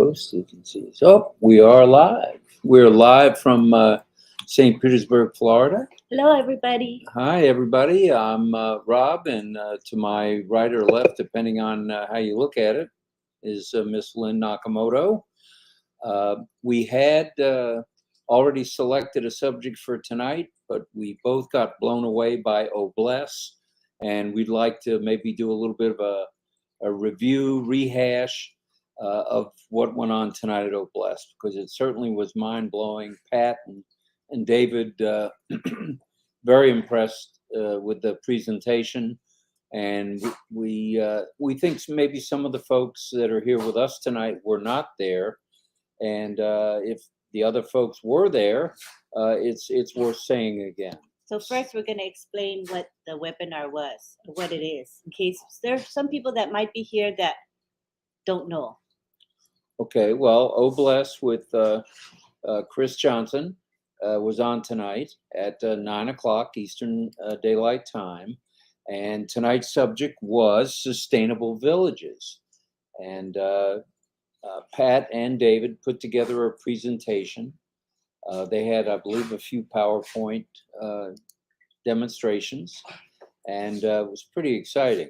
post you can see. So we are live. We're live from St. Petersburg, Florida. Hello, everybody. Hi, everybody. I'm Rob, and to my right or left, depending on how you look at it, is Miss Lynn Nakamoto. We had already selected a subject for tonight, but we both got blown away by Obless, and we'd like to maybe do a little bit of a review, rehash of what went on tonight at Obless, because it certainly was mind-blowing. Pat and David, very impressed with the presentation, and we think maybe some of the folks that are here with us tonight were not there, and if the other folks were there, it's worth saying again. So first, we're going to explain what the webinar was, what it is, in case there's some people that might be here that don't know. Okay, well, Obless with Chris Johnson was on tonight at 9 o'clock Eastern Daylight Time, and tonight's subject was sustainable villages. And Pat and David put together a presentation. They had, I believe, a few PowerPoint demonstrations, and it was pretty exciting.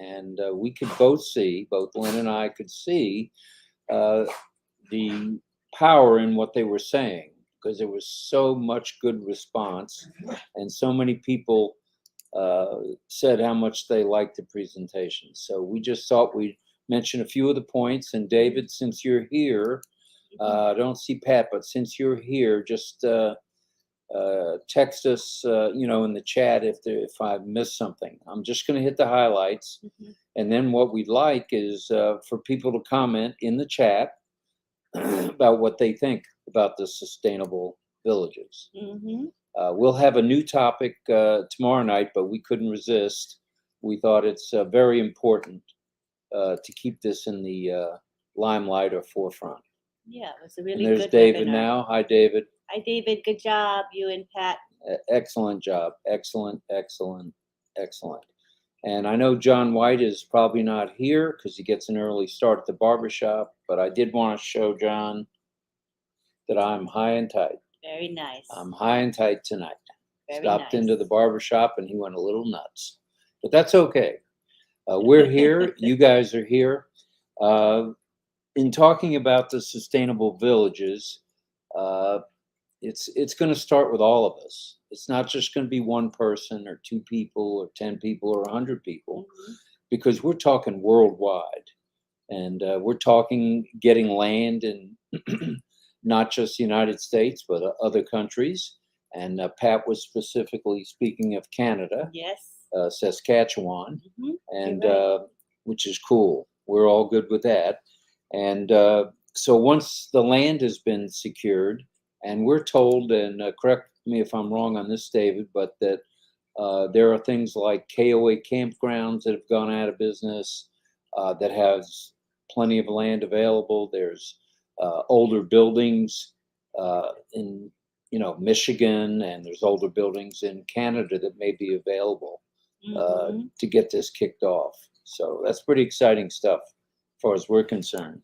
And we could both see, both Lynn and I could see the power in what they were saying, because there was so much good response, and so many people said how much they liked the presentation. So we just thought we'd mention a few of the points. And David, since you're here, I don't see Pat, but since you're here, just text us, in the chat if I've missed something. I'm just going to hit the highlights, and then what we'd like is for people to comment in the chat about what they think about the sustainable villages. We'll have a new topic tomorrow night, but we couldn't resist. We thought it's very important to keep this in the limelight or forefront. Yeah, it was a really and good there's David webinar. now. Hi, David. Hi, David. Good job, you and Pat. Excellent job. Excellent, excellent, excellent. And I know John White is probably not here because he gets an early start at the barbershop, but I did want to show John that I'm high and tight. Very nice. I'm high and tight tonight. Very Stopped nice. into the barbershop and he went a little nuts. But that's okay. We're here. You guys are here. In talking about the sustainable villages, it's going to start with all of us. It's not just going to be one person or two people or 10 people or 100 people, because we're talking worldwide, and we're talking getting land in not just the United States, but other countries. And Pat was specifically speaking of Canada. Yes. Saskatchewan, and right. Which is cool. We're all good with that. And so once the land has been secured, and we're told, and correct me if I'm wrong on this, David, but that there are things like KOA campgrounds that have gone out of business, that has plenty of land available. There's older buildings in Michigan, and there's older buildings in Canada that may be available to get this kicked off. So that's pretty exciting stuff as far as we're concerned.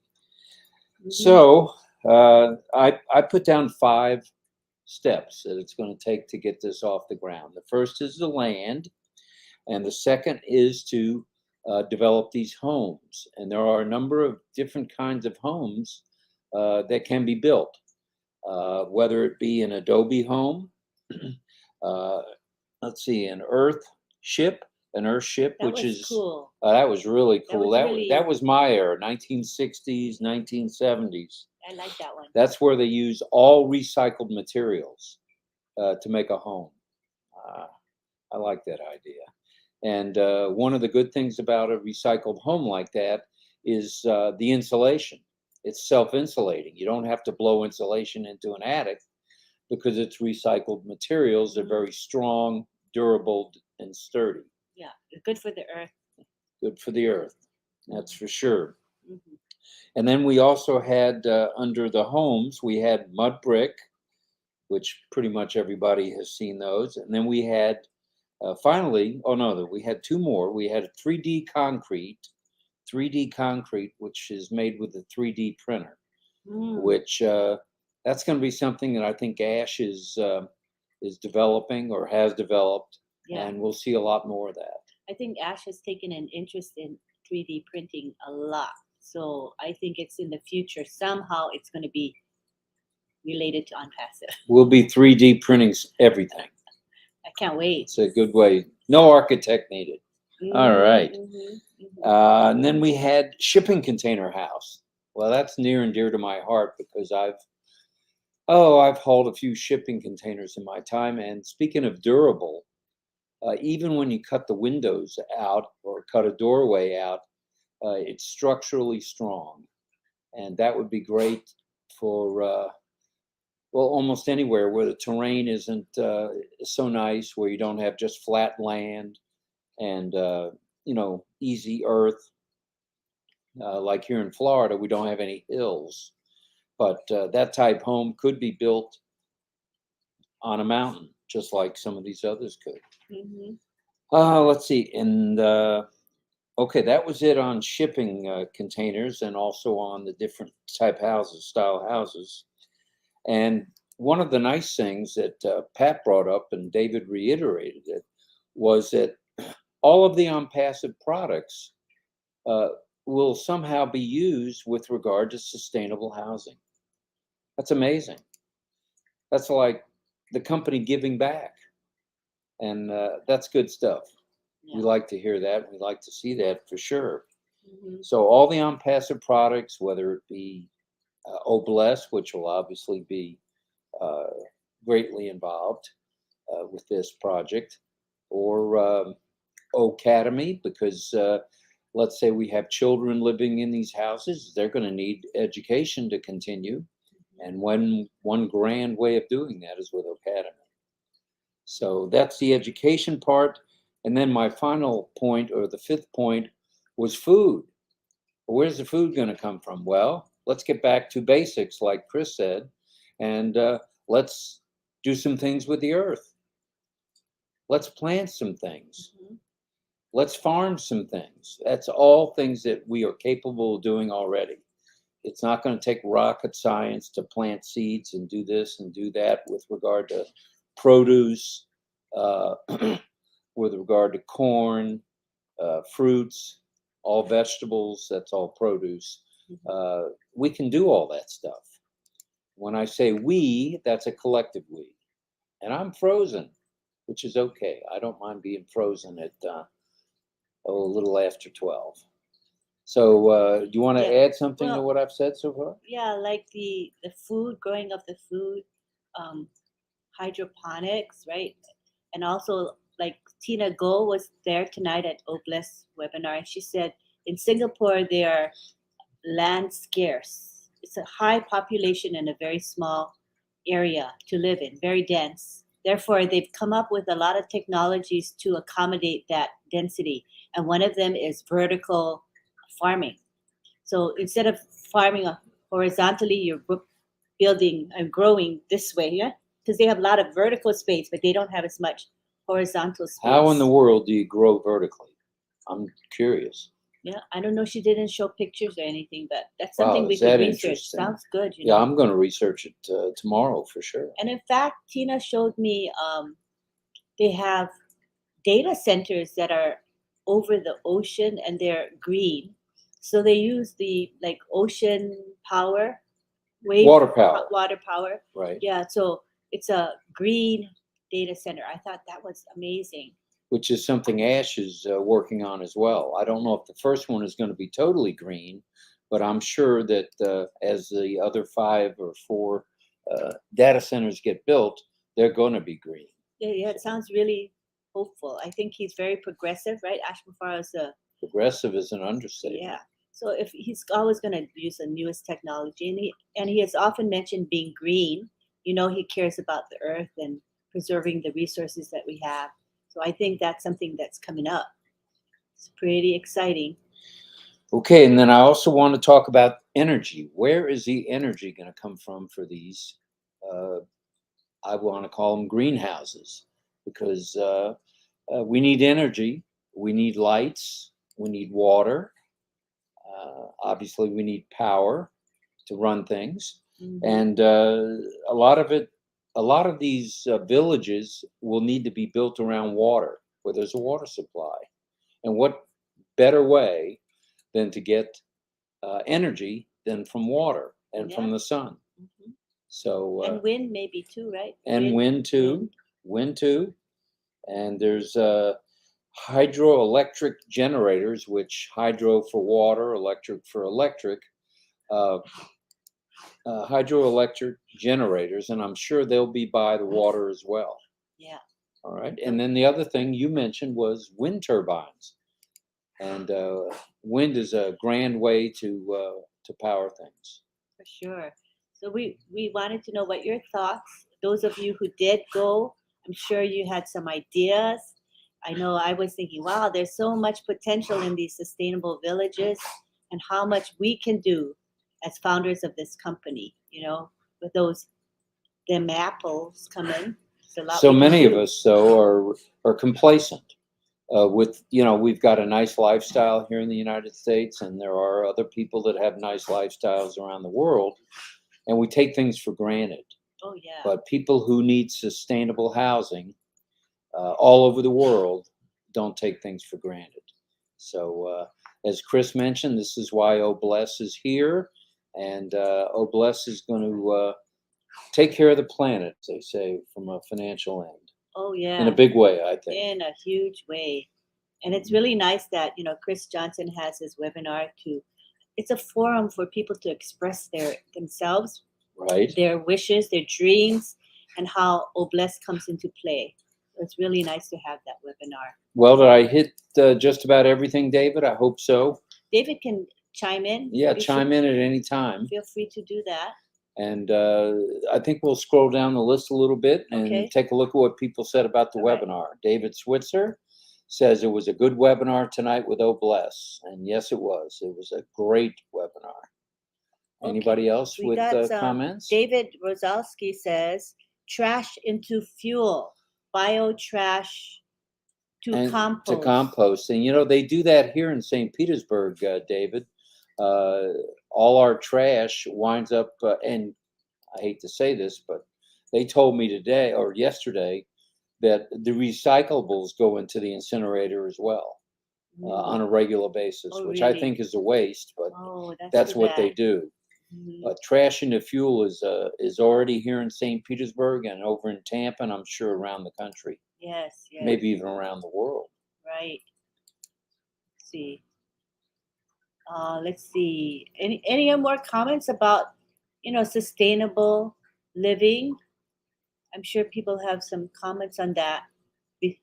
So I put down 5 steps that it's going to take to get this off the ground. The first is the land, and the second is to develop these homes. And there are a number of different kinds of homes that can be built, whether it be an adobe home, let's see, an earth ship, which is cool. That was really cool. That was my era, 1960s, 1970s. I like that one. That's where they use all recycled materials to make a home. I like that idea. And one of the good things about a recycled home like that is the insulation. It's self-insulating. You don't have to blow insulation into an attic because it's recycled materials. They're very strong, durable, and sturdy. Yeah, good for the earth. Good for the earth, that's for sure. And then we also had under the homes, we had mud brick, which pretty much everybody has seen those. And then we had finally, we had 2 more. We had a 3D concrete, which is made with a 3D printer. which that's going to be something that I think Ash is developing or has developed, Yeah. and we'll see a lot more of that. I think Ash has taken an interest in 3D printing a lot. So I think it's in the future. Somehow it's going to be related to unpassive. We'll be 3D printing everything. I can't wait. It's a good way. No architect needed. All right. And then we had shipping container house. Well, that's near and dear to my heart because I've hauled a few shipping containers in my time. And speaking of durable, even when you cut the windows out or cut a doorway out, it's structurally strong, and that would be great for well, almost anywhere where the terrain isn't so nice, where you don't have just flat land and easy earth. Like here in Florida, we don't have any hills, but that type home could be built on a mountain, just like some of these others could. Let's see, and okay, that was it on shipping containers and also on the different style houses. And one of the nice things that Pat brought up and David reiterated it was that all of the unpassive products will somehow be used with regard to sustainable housing. That's amazing. That's like the company giving back. And that's good stuff. Yeah. We like to hear that. We like to see that for sure. So all the unpassive products, whether it be Obless, which will obviously be greatly involved with this project, or Academy, because let's say we have children living in these houses, they're going to need education to continue. And one grand way of doing that is with Academy. So that's the education part. And then my final point, or the fifth point, was food. Where's the food going to come from? Well, let's get back to basics, like Chris said, and let's do some things with the earth. Let's plant some things. Let's farm some things. That's all things that we are capable of doing already. It's not going to take rocket science to plant seeds and do this and do that with regard to produce, with regard to corn, fruits, all vegetables, that's all produce. We can do all that stuff. When I say we, that's a collective we. And I'm frozen, which is okay. I don't mind being frozen at a little after 12. So do you want to add something to what I've said so far? Yeah, like the food, growing of the food, hydroponics, right? And also, like Tina Go was there tonight at Obless webinar, and she said in Singapore they are land scarce. It's a high population in a very small area to live in, very dense. Therefore, they've come up with a lot of technologies to accommodate that density. And one of them is vertical farming. So instead of farming horizontally, you're building and growing this way, yeah? Because they have a lot of vertical space, but they don't have as much horizontal space. How in the world do you grow vertically? I'm curious. Yeah, I don't know. She didn't show pictures or anything, but that's something we could research. Sounds good. Yeah, I'm going to research it tomorrow for sure. And in fact, Tina showed me they have data centers that are over the ocean and they're green. So they use the like ocean power, water power. Water power. Right. Yeah, so it's a green data center. I thought that was amazing. Which is something Ash is working on as well. I don't know if the first one is going to be totally green, but I'm sure that as the other 5 or 4 data centers get built, they're going to be green. Yeah, it sounds really hopeful. I think he's very progressive, right? Ash Mufareh is progressive is an understatement. Yeah. So if he's always going to use the newest technology, and he has often mentioned being green. You know, he cares about the earth and preserving the resources that we have. So I think that's something that's coming up. It's pretty exciting. Okay, and then I also want to talk about energy. Where is the energy going to come from for these? I want to call them greenhouses because we need energy, we need lights, we need water. Obviously, we need power. to run things, Mhm. and a lot of it, a lot of these villages will need to be built around water, where there's a water supply. And what better way than to get energy than from water and Yeah. from the sun? Mhm. So And wind maybe too, right? and wind too, wind too, and there's hydroelectric generators, which hydro for water, electric for electric. Uh, Hydroelectric generators, and I'm sure they'll be by the water as well. Yeah. All right, and then the other thing you mentioned was wind turbines, and wind is a grand way to power things. For sure. So we wanted to know what your thoughts. Those of you who did go, I'm sure you had some ideas. I know I was thinking, wow, there's so much potential in these sustainable villages, and how much we can do as founders of this company. With those them apples come in, there's a lot So we can many of do. us, though, are complacent. With we've got a nice lifestyle here in the United States, and there are other people that have nice lifestyles around the world, and we take things for granted. Oh yeah. But people who need sustainable housing all over the world don't take things for granted. So, as Chris mentioned, this is why Obless is here, and Obless is going to take care of the planet, they say, from a financial end, Oh in a yeah. big way, I think. In a huge way. And it's really nice that, Chris Johnson has his webinar to it's a forum for people to express themselves, Right? their wishes, their dreams, and how Obless comes into play. So it's really nice to have that webinar. Well, did I hit just about everything, David? I hope so. David can chime in. Yeah, You chime in at any time. feel free to do that. And I think we'll scroll down the list a little bit and Okay. take a look at what people said about the All right. webinar. David Switzer says it was a good webinar tonight with Obless. And yes, it was. It was a great webinar. Anybody else We with got comments? David Rosalski says trash into fuel, bio trash to And compost. to compost. And they do that here in St. Petersburg, David. Uh, all our trash winds up, and I hate to say this, but they told me today or yesterday that the recyclables go into the incinerator as well on a regular basis, Oh, which I really? think is a waste, but Oh, that's too what they bad. do. Mhm. Trash into fuel is already here in St. Petersburg and over in Tampa, and I'm sure around the country, Yes, yes. maybe even around the world. Right. Let's see. Let's see. Any more comments about sustainable living? I'm sure people have some comments on that. Be-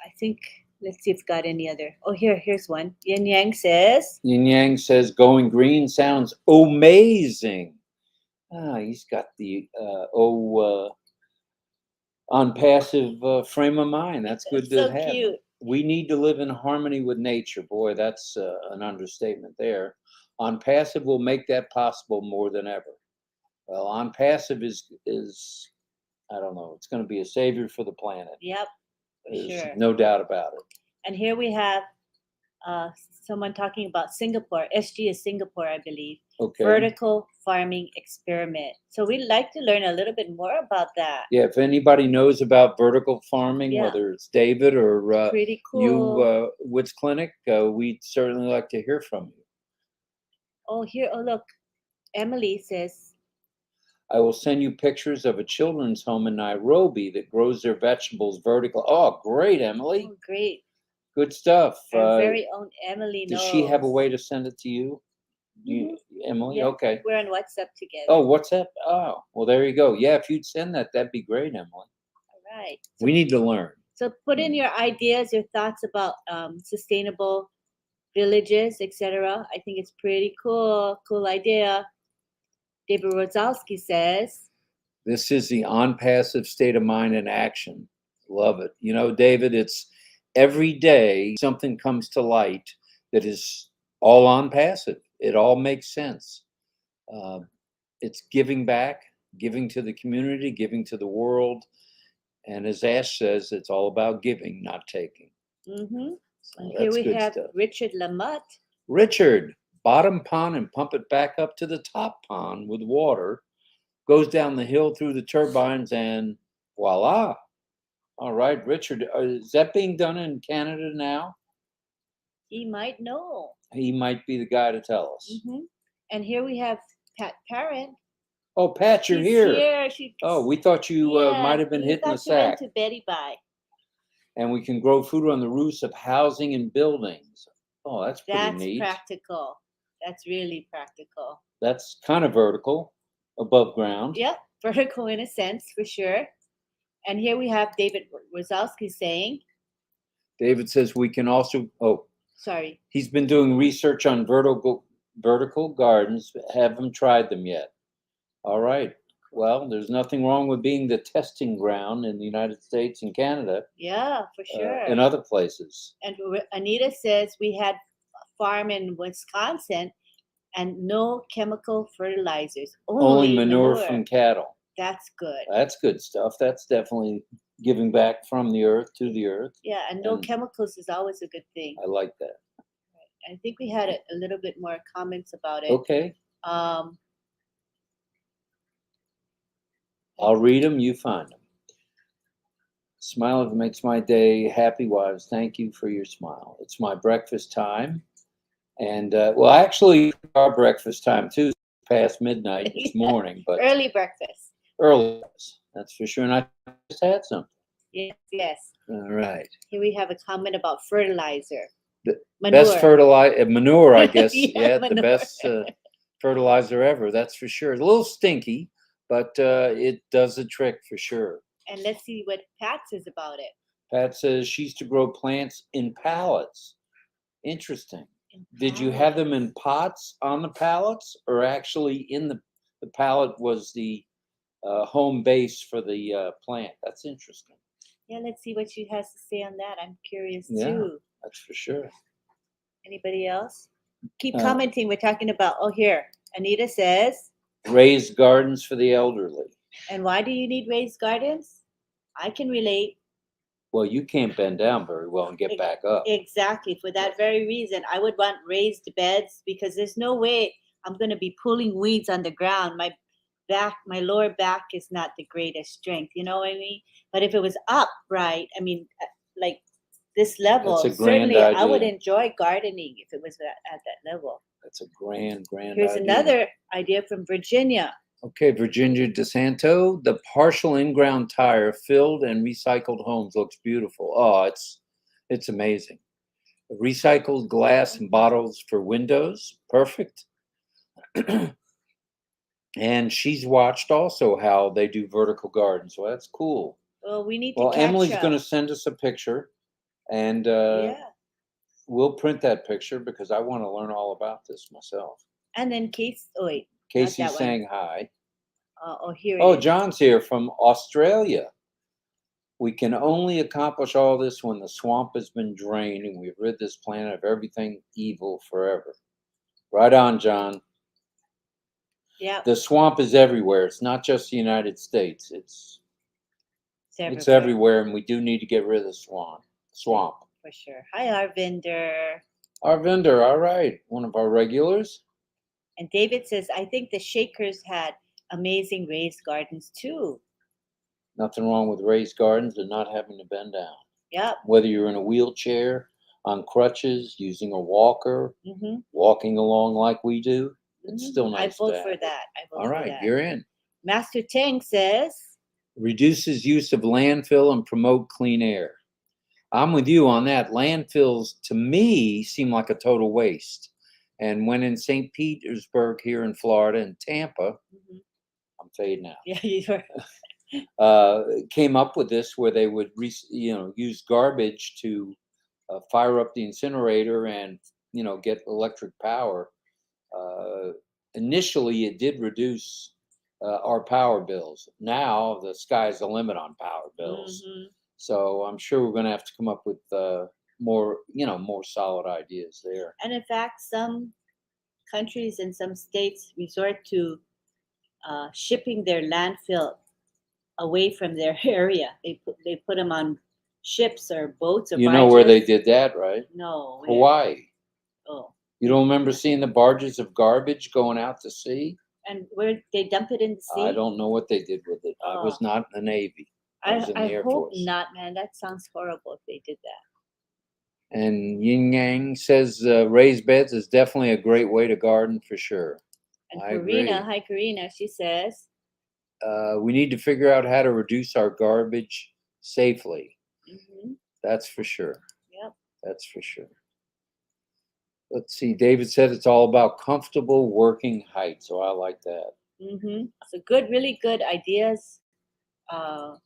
I think. Let's see if we've got any other. Oh, here's one. Yin Yang says, Yin Yang says going green sounds amazing. He's got the on passive frame of mind. That's good to so have. cute. We need to live in harmony with nature. Boy, that's an understatement there. On passive will make that possible more than ever. Well, on passive is I don't know. It's going to be a savior for the planet. Yep, for There's sure. no doubt about it. And here we have someone talking about Singapore. SG is Singapore, I believe. Okay. Vertical farming experiment. So we'd like to learn a little bit more about that. Yeah, if anybody knows about vertical farming, Yeah. whether it's David or Pretty cool. you, Wits Clinic, we'd certainly like to hear from you. Oh, look. Emily says, I will send you pictures of a children's home in Nairobi that grows their vegetables vertical. Oh, great, Emily. oh, great. Good stuff. Our very own Emily Does knows. she have a way to send it to you? Mhm. Emily? Yeah, Okay. we're on WhatsApp together. Oh, WhatsApp? Oh, well, there you go. Yeah, if you'd send that, that'd be great, Emily. All right. We need to learn. So put in your ideas, your thoughts about sustainable villages, etc. I think it's pretty cool. Cool idea. David Rosalski says, This is the on-passive state of mind in action. Love it. David, it's every day something comes to light that is all on-passive. It all makes sense. It's giving back, giving to the community, giving to the world. And as Ash says, it's all about giving, not taking. mm-hmm. So And that's here we good have stuff. Richard Lamotte. Richard, bottom pond and pump it back up to the top pond with water, goes down the hill through the turbines, and voila. All right, Richard, is that being done in Canada now? He might know. He might be the guy to tell us. And here we have Pat Parent. Oh, Pat, you're She's here. She, Oh, we thought you might have been hitting the thought you went sack. to Betty Bye. And we can grow food on the roofs of housing and buildings. Oh, that's pretty neat. That's practical. That's really practical. That's kind of vertical, above ground. Yep, vertical in a sense, for sure. And here we have David Wazowski saying. David says we can also, sorry. He's been doing research on vertical gardens. Haven't tried them yet. All right. Well, there's nothing wrong with being the testing ground in the United States and Canada. Yeah, for sure. And other places. And Anita says we had a farm in Wisconsin and no chemical fertilizers. Only manure from cattle. That's good. That's good stuff. That's definitely giving back from the earth to the earth. Yeah, and no chemicals is always a good thing. I like that. I think we had a little bit more comments about it. Okay. I'll read them, you find them. Smile that makes my day. Happy wives, thank you for your smile. It's my breakfast time. And, well, actually, our breakfast time, too, past midnight this morning. But early breakfast. Early, that's for sure. And I just had some. Yes. All right. Here we have a comment about fertilizer. Manure. Best fertilizer, manure, I guess. Yeah, the best fertilizer ever. That's for sure. It's a little stinky, but it does the trick for sure. And let's see what Pat says about it. Pat says she used to grow plants in pallets. Interesting. Did you have them in pots on the pallets, or actually in the pallet was the home base for the plant? That's interesting. Yeah, let's see what she has to say on that. I'm curious too. That's for sure. Anybody else? Keep commenting. We're talking about, here. Anita says. Raised gardens for the elderly. And why do you need raised gardens? I can relate. Well, you can't bend down very well and get back up. Exactly. For that very reason, I would want raised beds because there's no way I'm going to be pulling weeds on the ground. My lower back is not the greatest strength. You know what I mean? But if it was upright, I mean, like this level, certainly idea. I would enjoy gardening if it was at that level. That's a grand Here's idea. Another idea from Virginia. Okay, Virginia DeSanto, the partial in-ground tire filled and recycled homes looks beautiful. Oh, it's amazing. Recycled glass and bottles for windows, perfect. And she's watched also how they do vertical gardens. So that's cool. Well, we need to catch Emily's up. going to send us a picture, and we'll print that picture because I want to learn all about this myself. And then Casey's saying hi. Here. John's here from Australia. We can only accomplish all this when the swamp has been drained and we've rid this planet of everything evil forever. Right on, John. Yeah. The swamp is everywhere. It's not just the United States. It's everywhere, and we do need to get rid of the swamp. For sure. Hi, Arvinder. Arvinder, all right. One of our regulars. And David says, I think the Shakers had amazing raised gardens too. Nothing wrong with raised gardens and not having to bend down. Yep. Whether you're in a wheelchair, on crutches, using a walker, walking along like we do, it's still nice. I vote for that. All right, you're in. Master Tang says, reduces use of landfill and promote clean air. I'm with you on that. Landfills, to me, seem like a total waste. And when in St. Petersburg here in Florida and Tampa, I'm fading out. Yeah, you are. Came up with this where they would use garbage to fire up the incinerator and get electric power. Initially, it did reduce our power bills. Now the sky's the limit on power bills. So I'm sure we're going to have to come up with more solid ideas there. And in fact, some countries and some states resort to shipping their landfill away from their area. They put them on ships or boats or. You know where they did that, right? No. Hawaii. Oh. You don't remember seeing the barges of garbage going out to sea? And where they dump it in the sea? I don't know what they did with it. I Oh, was not in the Navy. I was in I the Air hope Force. not, man. That sounds horrible if they did that. And Yin Yang says raised beds is definitely a great way to garden for sure. And I Karina, agree. hi Karina, she says, We need to figure out how to reduce our garbage safely. hmm That's for sure. yep. That's for sure. Let's see. David said it's all about comfortable working height. So I like that. So good, really good ideas uh,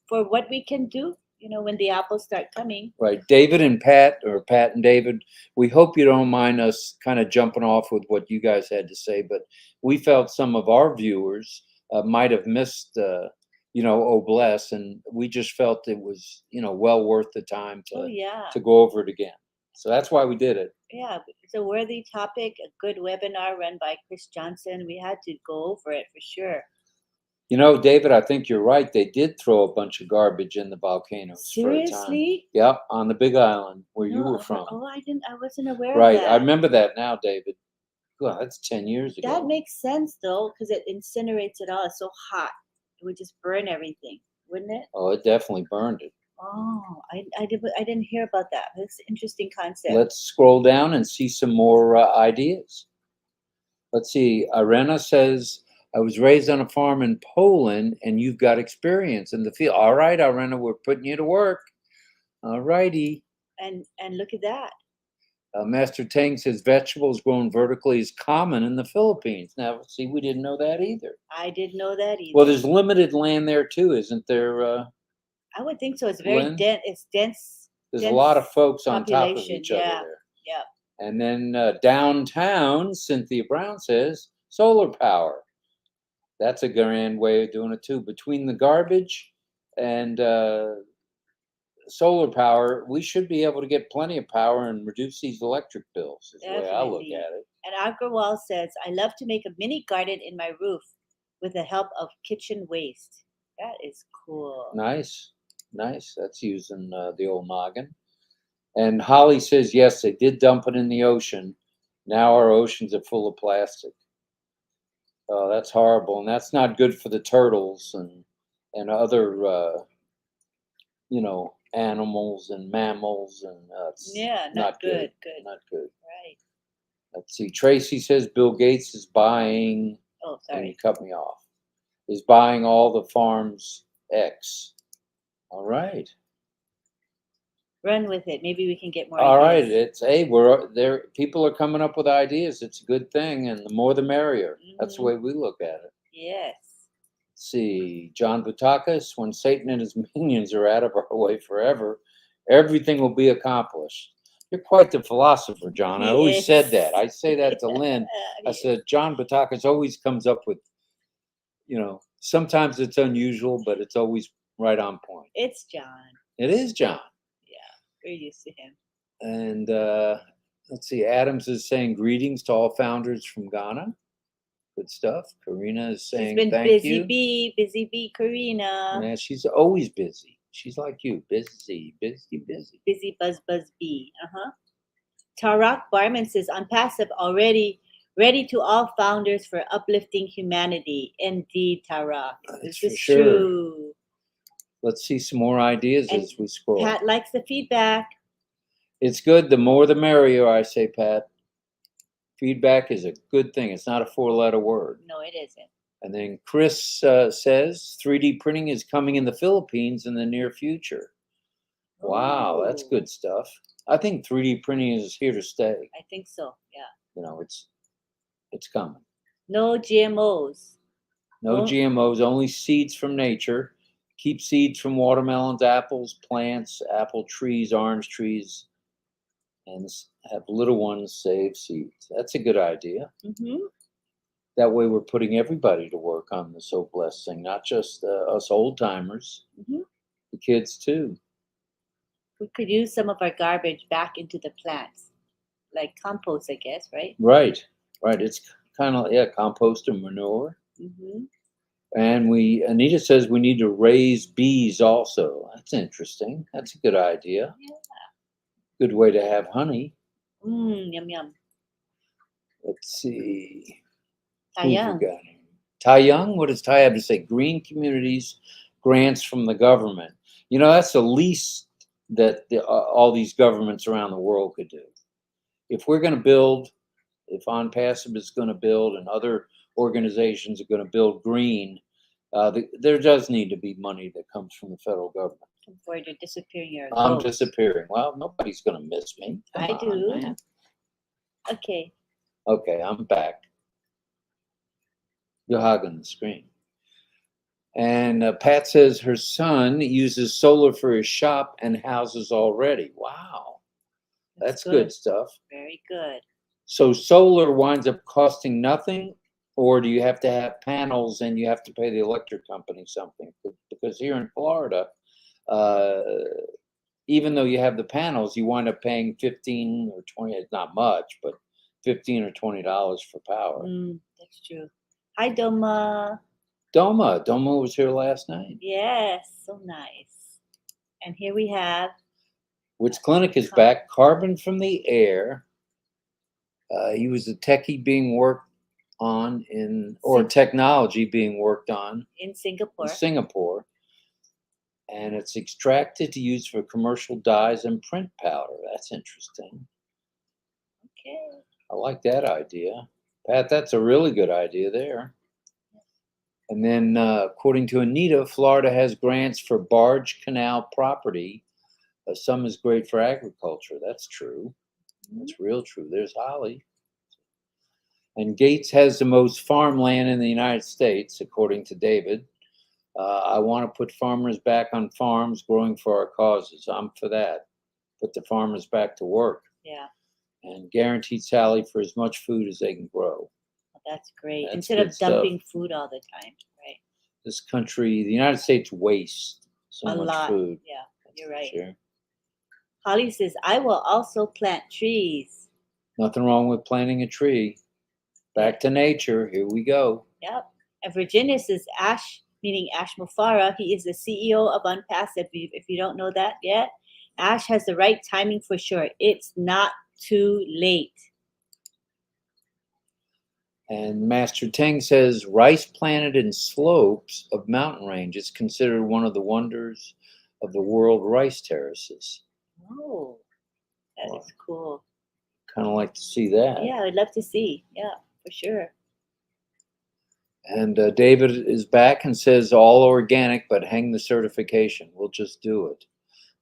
for what we can do, when the apples start coming. Right. David and Pat, or Pat and David, we hope you don't mind us kind of jumping off with what you guys had to say, but we felt some of our viewers might have missed, Oh Bless, and we just felt it was, well worth the time Oh, yeah. to go over it again. So that's why we did it. Yeah, it's a worthy topic, a good webinar run by Chris Johnson. We had to go over it for sure. David, I think you're right. They did throw a bunch of garbage in the volcanoes for a time. Seriously? Yep, on the Big Island where you No, were from. oh, I wasn't aware of Right. that. I remember that now, David. God, that's 10 years ago. That makes sense though, because it incinerates it all. It's so hot. It would just burn everything, wouldn't it? Oh, it definitely burned it. Oh, I didn't hear about that. That's an interesting concept. Let's scroll down and see some more ideas. Let's see. Irena says, I was raised on a farm in Poland and you've got experience in the field. All right, Irena, we're putting you to work. All righty. And look at that. Master Tang says vegetables grown vertically is common in the Philippines. Now, see, we didn't know that either. I didn't know that either. Well, there's limited land there too, isn't there? I would think so. It's very Lynn? dense. It's dense. There's dense a lot of folks on top of population, each other yeah. there. Yeah. And then downtown, Cynthia Brown says solar power. That's a grand way of doing it too. Between the garbage and solar power, we should be able to get plenty of power and reduce these electric bills, is the way I look Definitely. at it. And Agrawal says, I love to make a mini garden in my roof with the help of kitchen waste. That is cool. Nice. Nice. That's using the old noggin. And Holly says, yes, they did dump it in the ocean. Now our oceans are full of plastic. Oh, that's horrible. And that's not good for the turtles and other, animals and mammals. And it's Yeah, not good. Good. Not good. Right. Let's see. Tracy says Bill Gates is buying. Oh, And you sorry. cut me off. Is buying all the farms X. All right. Run with it. Maybe we can get more All right. ideas. We're there. People are coming up with ideas. It's a good thing, and the more the merrier. That's the way we look at it. Yes. Let's see, John Butakis, when Satan and his minions are out of our way forever, everything will be accomplished. You're quite the philosopher, John. I always said that. I say that to Lynn. I said, John Butakis always comes up with, sometimes it's unusual, but it's always right on point. It's John. It is John. We're used to him. And let's see, Adams is saying greetings to all founders from Ghana. Good stuff. Karina is saying She's been thank you. busy bee, Karina. Yeah, she's always busy. She's like you, busy. Busy buzz bee. Tarak Barman says, I'm passive already, ready to all founders for uplifting humanity. Indeed, Tarak. This is true. Let's see some more ideas as we scroll. Pat likes the feedback. It's good. The more the merrier, I say, Pat. Feedback is a good thing. It's not a 4-letter word. No, it isn't. And then Chris says 3D printing is coming in the Philippines in the near future. Wow, that's good stuff. I think 3D printing is here to stay. I think so, yeah. It's coming. No GMOs. No GMOs, only seeds from nature. Keep seeds from watermelons, apples, plants, apple trees, orange trees, and have little ones save seeds. That's a good idea. That way we're putting everybody to work on the So Blessed thing, not just us old timers, the kids too. We could use some of our garbage back into the plants, like compost, I guess, right? Right. It's kind of, compost and manure. And Anita says we need to raise bees also. That's interesting. That's a good idea. Yeah. Good way to have honey. Yum, yum. Let's see. Who we Sayang. got here? Tai Young? What does Tai have to say? Green communities, grants from the government. You know, that's the least that all these governments around the world could do. If we're going to build, if OnPassive is going to build, and other organizations are going to build green, there does need to be money that comes from the federal government. Before you're disappearing your I'm ghost. disappearing. Well, nobody's going to miss me. Come I on, do. man. Okay. Okay, I'm back. You're hogging the screen. And Pat says her son uses solar for his shop and houses already. Wow, that's good stuff. Very good. So solar winds up costing nothing, or do you have to have panels and you have to pay the electric company something? Because here in Florida, even though you have the panels, you wind up paying 15 or 20. It's not much, but $15 or $20 for power. That's true. Hi, Doma. Doma was here last night. Yes, so nice. And here we have Which clinic is back? Carbon from the air. He was a techie being worked on or technology being worked on in Singapore. And it's extracted to use for commercial dyes and print powder. That's interesting. Okay. I like that idea. Pat, that's a really good idea there. And then, according to Anita, Florida has grants for barge canal property. Some is great for agriculture. That's true. That's real true. There's Holly. And Gates has the most farmland in the United States, according to David. I want to put farmers back on farms growing for our causes. I'm for that. Put the farmers back to work. Yeah. And guaranteed salary for as much food as they can grow. That's great. That's instead of dumping stuff. Food all the time, right? This country, the United States, wastes so a much lot. food. Yeah, you're right. Sure. Holly says, I will also plant trees. Nothing wrong with planting a tree. Back to nature. Here we go. Yep. And Virginia says, Ash, meaning Ash Mufara, he is the CEO of OnPassive. If you don't know that yet, Ash has the right timing for sure. It's not too late. And Master Teng says rice planted in slopes of mountain range is considered one of the wonders of the world, rice terraces. Oh, that is cool. Kind of like to see that. Yeah, I'd love to see. Yeah, for sure. And David is back and says all organic, but hang the certification. We'll just do it.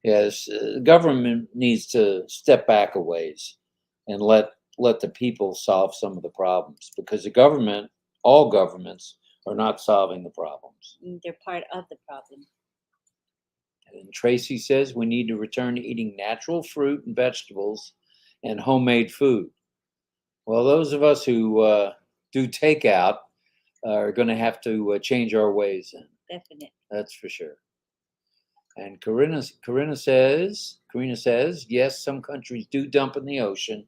Yes, the government needs to step back a ways and let the people solve some of the problems, because the government, all governments, are not solving the problems. They're part of the problem. And Tracy says we need to return to eating natural fruit and vegetables and homemade food. Well, those of us who do takeout are going to have to change our ways. Definitely. That's for sure. And Karina says, yes, some countries do dump in the ocean.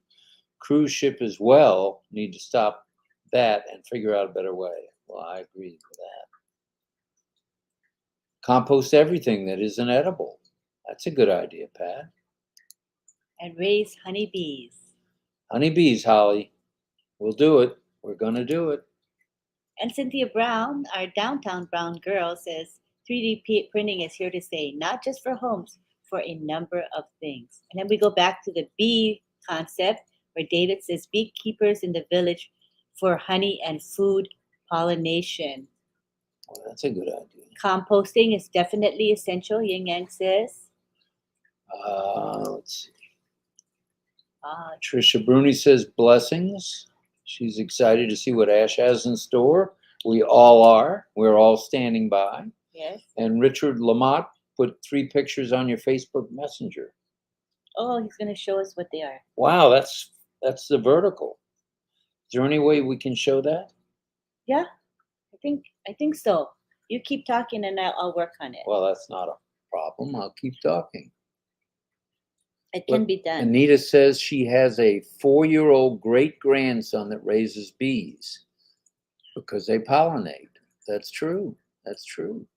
Cruise ship as well need to stop that and figure out a better way. Well, I agree with that. Compost everything that isn't edible. That's a good idea, Pat. And raise honeybees. Honeybees, Holly. We'll do it. We're going to do it. And Cynthia Brown, our downtown brown girl, says 3D printing is here to stay, not just for homes, for a number of things. And then we go back to the bee concept, where David says beekeepers in the village for honey and food pollination. Well, that's a good idea. Composting is definitely essential, Yin Yang says. Let's see. Trisha Bruni says blessings. She's excited to see what Ash has in store. We all are. We're all standing by. Yes. And Richard Lamott put 3 pictures on your Facebook Messenger. Oh, he's going to show us what they are. Wow, that's the vertical. Is there any way we can show that? Yeah, I think so. You keep talking and I'll work on it. Well, that's not a problem. I'll keep talking. It can be done. Anita says she has a 4-year-old great-grandson that raises bees because they pollinate. That's true. That's true.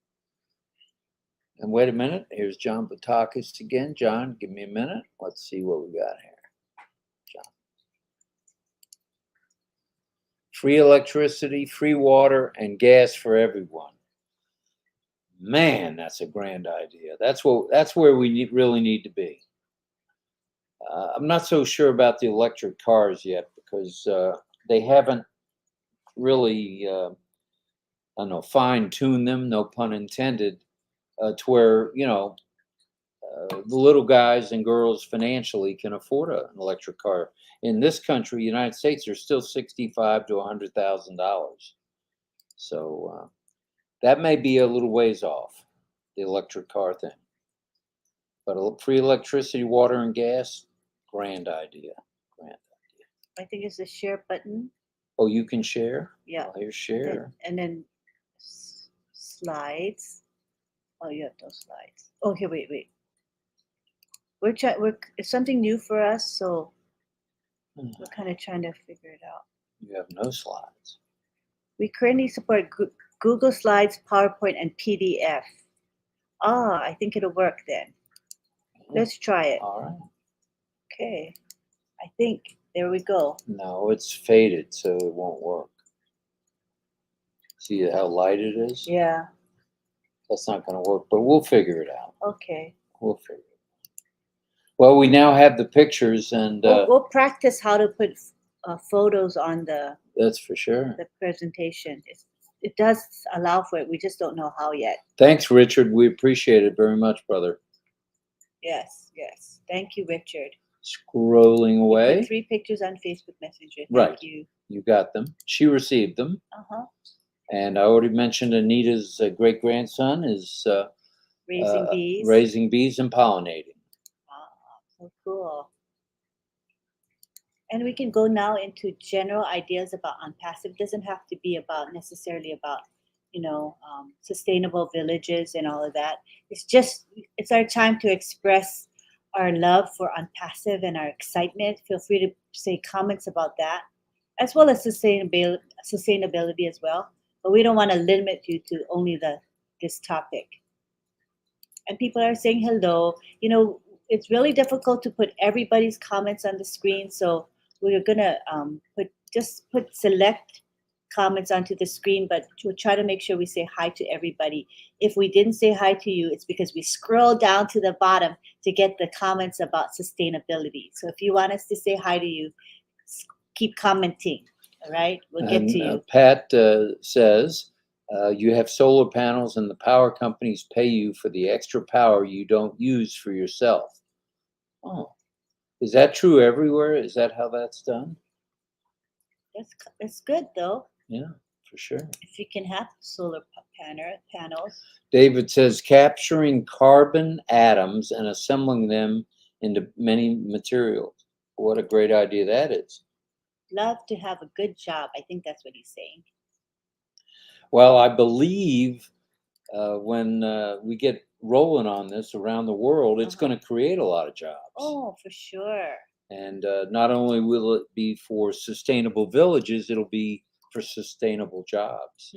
And wait a minute. Here's John Batakis again. John, give me a minute. Let's see what we got here. John. Free electricity, free water, and gas for everyone. Man, that's a grand idea. That's where we really need to be. I'm not so sure about the electric cars yet because they haven't really, I don't know, fine-tuned them, no pun intended, to where, the little guys and girls financially can afford an electric car. In this country, United States, they're still $65,000 to $100,000. So that may be a little ways off, the electric car thing. But free electricity, water, and gas, grand idea. Grand idea. I think it's the share button. Oh, you can share? Yeah. Oh, here's share. And then slides. Oh, you have those slides. Oh, here, wait. It's something new for us, so we're kind of trying to figure it out. You have no slides. We currently support Google Slides, PowerPoint, and PDF. I think it'll work then. Let's try it. All right. Okay. I think. There we go. No, it's faded, so it won't work. See how light it is? Yeah. That's not going to work, but we'll figure it out. Okay. We'll figure it out. Well, we now have the pictures, and we'll practice how to put photos on that's for sure. The presentation. It does allow for it. We just don't know how yet. Thanks, Richard. We appreciate it very much, brother. Yes. Thank you, Richard. Scrolling away. Put 3 pictures on Facebook Messenger. Thank right. you. You got them. She received them. Uh-huh. And I already mentioned Anita's great-grandson is raising bees and pollinating. So cool. And we can go now into general ideas about unpassive. Doesn't have to be necessarily about sustainable villages and all of that. It's our time to express our love for unpassive and our excitement. Feel free to say comments about that, as well as sustainability as well. But we don't want to limit you to only this topic. And people are saying hello. It's really difficult to put everybody's comments on the screen, so we're gonna put select comments onto the screen, but we'll try to make sure we say hi to everybody. If we didn't say hi to you, it's because we scroll down to the bottom to get the comments about sustainability. So if you want us to say hi to you, keep commenting. All right, we'll get to you. Pat says you have solar panels and the power companies pay you for the extra power you don't use for yourself. Oh, is that true everywhere? Is that how that's done? That's good though. Yeah, for sure. If you can have solar panels. David says capturing carbon atoms and assembling them into many materials. What a great idea that is. Love to have a good job. I think that's what he's saying. Well, I believe when we get rolling on this around the world, it's going to create a lot of jobs. Oh, for sure. And not only will it be for sustainable villages, it'll be for sustainable jobs.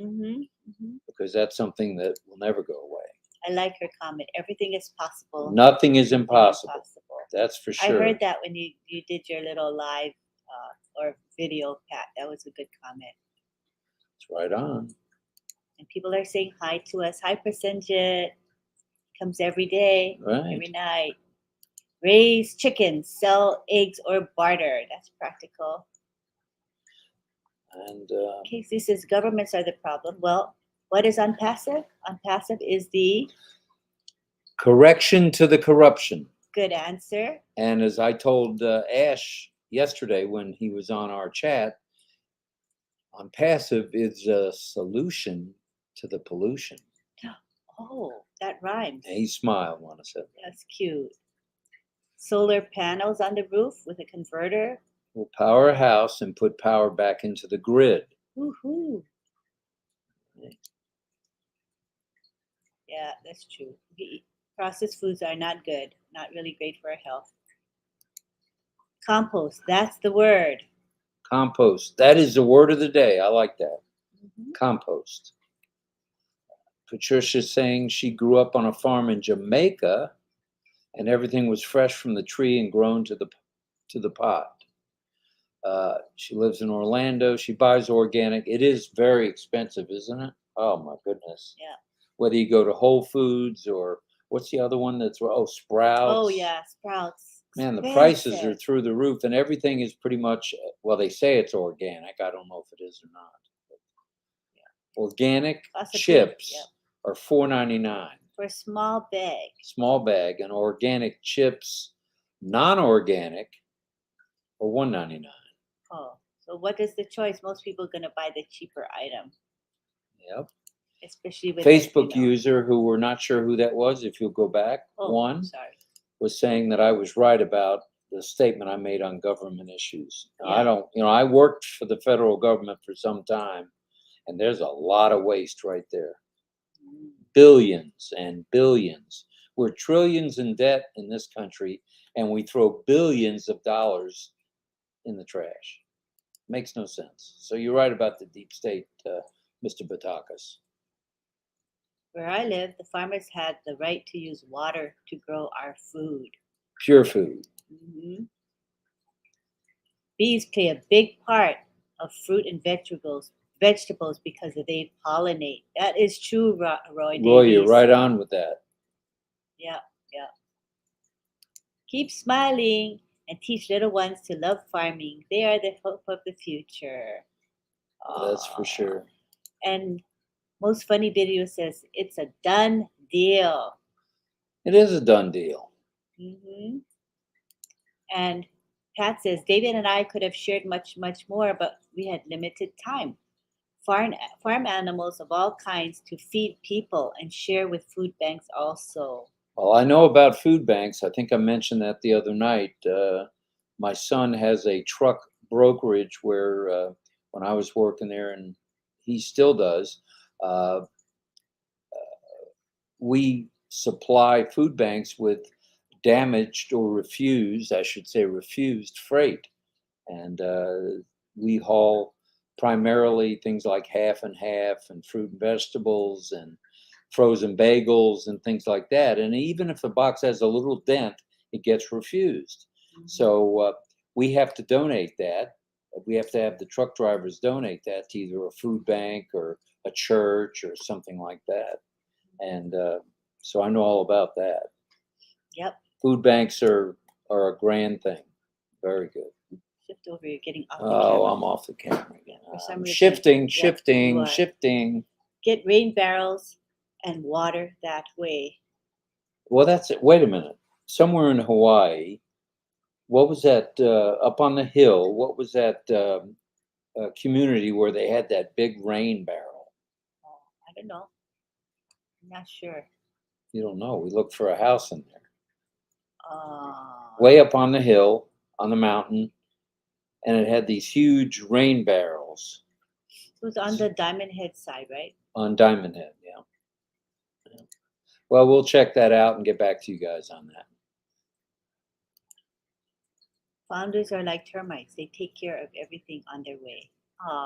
Because that's something that will never go away. I like her comment. Everything is possible. Nothing is impossible. That's for sure. I heard that when you did your little live or video, Pat. That was a good comment. It's right on. And people are saying hi to us. Hi, Percentage. Comes every day, right. Every night. Raise chickens, sell eggs, or barter. That's practical. And Casey says governments are the problem. Well, what is unpassive? Unpassive is the correction to the corruption. Good answer. And as I told Ash yesterday when he was on our chat, unpassive is a solution to the pollution. Oh, that rhymes. And he smiled when I said that. That's cute. Solar panels on the roof with a converter. We'll power a house and put power back into the grid. Woohoo. Yeah, that's true. Processed foods are not good, not really great for our health. Compost, that's the word. Compost, that is the word of the day. I like that. Compost. Patricia's saying she grew up on a farm in Jamaica and everything was fresh from the tree and grown to the pot. She lives in Orlando. She buys organic. It is very expensive, isn't it? Oh my goodness. Yeah. Whether you go to Whole Foods or what's the other one that's Sprouts. Oh yeah, Sprouts. Man, the prices are Expensive. through the roof, and everything is pretty much, well, they say it's organic. I don't know if it is or not. Organic Cost of food, chips yep. are $4.99. For a small bag. Small bag, and organic chips, non-organic, are $1.99. Oh, so what is the choice? Most people are gonna buy the cheaper item, Yep. especially with Facebook the, user, who we're not sure who that was, if you'll go back, Oh, one sorry. was saying that I was right about the statement I made on government issues. Now, I Yeah. don't, I worked for the federal government for some time, and there's a lot of waste right there. Mm. Billions and billions. We're trillions in debt in this country, and we throw billions of dollars in the trash. Makes no sense. So you're right about the deep state, Mr. Batakas. Where I live, the farmers had the right to use water to grow our food. Pure food. Hmm. Bees play a big part of fruit and vegetables because they pollinate. That is true, Roy Roy, you're Davies. right on with that. Yeah, yeah. Keep smiling and teach little ones to love farming. They are the hope of the future. That's for sure. And most funny video says it's a done deal. It is a done deal. Hmm. And Pat says David and I could have shared much, much more, but we had limited time. Farm animals of all kinds to feed people and share with food banks also. Well, I know about food banks. I think I mentioned that the other night. My son has a truck brokerage where, when I was working there, and he still does, uh, we supply food banks with damaged or refused, I should say, refused freight. And we haul primarily things like half and half and fruit and vegetables and frozen bagels and things like that. And even if the box has a little dent, it gets refused. Mhm. So we have to donate that. We have to have the truck drivers donate that to either a food bank or a church or something like that. And so I know all about that. Yep. Food banks are a grand thing. Very good. Shift over. You're getting off the Oh, camera. I'm off the camera again. For some reason, Shifting, yep, you shifting, are. shifting. Get rain barrels and water that way. Well, that's it. Wait a minute. Somewhere in Hawaii, what was that up on the hill? What was that community where they had that big rain barrel? Oh, I don't know. I'm not sure. You don't know. We looked for a house in there, Uh, way up on the hill, on the mountain, and it had these huge rain barrels it was on the Diamond Head side, right? on Diamond Head. Yeah. Yeah. Well, we'll check that out and get back to you guys on that. Founders are like termites. They take care of everything on their way.